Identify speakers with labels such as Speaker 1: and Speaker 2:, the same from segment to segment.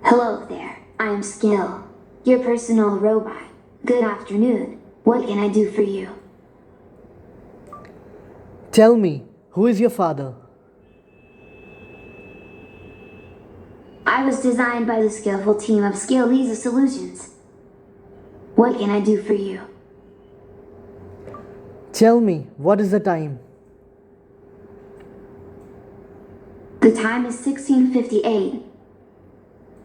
Speaker 1: Hello there, I am Skill, your personal robot. Good afternoon, what can I do for you?
Speaker 2: Tell me, who is your father?
Speaker 1: I was designed by the skillful team of Skill Visa Solutions. What can I do for you?
Speaker 2: Tell me, what is the time?
Speaker 1: The time is 16:58.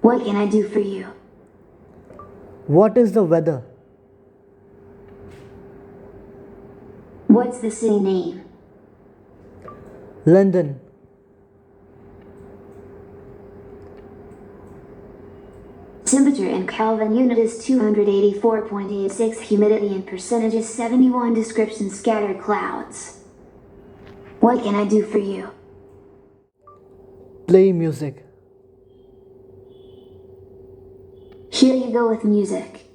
Speaker 1: What can I do for you?
Speaker 2: What is the weather?
Speaker 1: What's the city name?
Speaker 2: London.
Speaker 1: Temperature in Kelvin unit is 284.86, humidity and percentage is 71, description scattered clouds. What can I do for you?
Speaker 2: Play music.
Speaker 1: Here you go with music.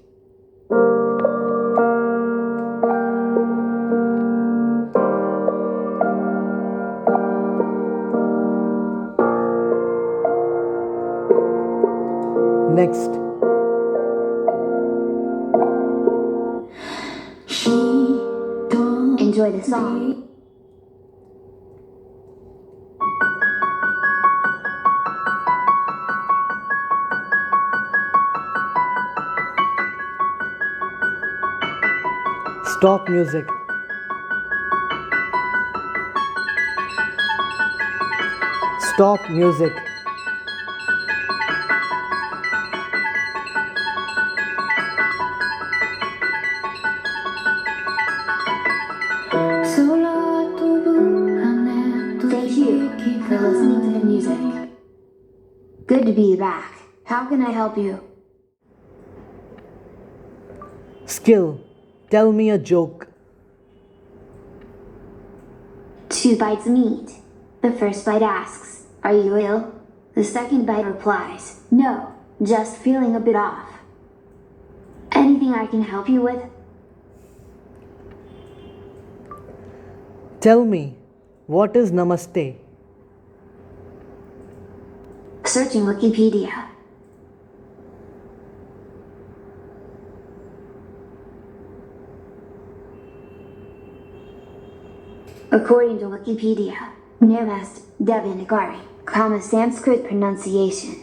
Speaker 2: Next.
Speaker 1: Enjoy the song.
Speaker 2: Stop music. Stop music.
Speaker 1: Thank you for listening to the music. Good to be back. How can I help you?
Speaker 2: Skill, tell me a joke.
Speaker 1: 2 bites of meat. The first bite asks, "Are you ill?" The second bite replies, "No, just feeling a bit off." Anything I can help you with?
Speaker 2: Tell me, what is namaste?
Speaker 1: Searching Wikipedia. According to Wikipedia, Namaste Devanagari, Sanskrit pronunciation.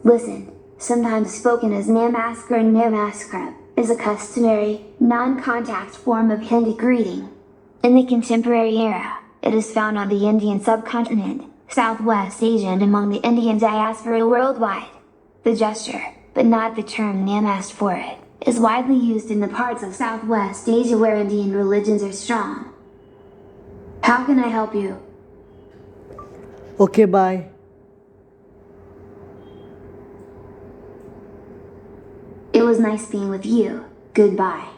Speaker 1: Listen, sometimes spoken as Namaskar and Namaskar, is a customary, non-contact form of Hindi greeting. In the contemporary era, it is found on the Indian subcontinent, Southwest Asia and among the Indian diaspora worldwide. The gesture, but not the term Namaste for it, is widely used in the parts of Southwest Asia where Indian religions are strong. How can I help you?
Speaker 2: Okay, bye.
Speaker 1: It was nice being with you. Goodbye.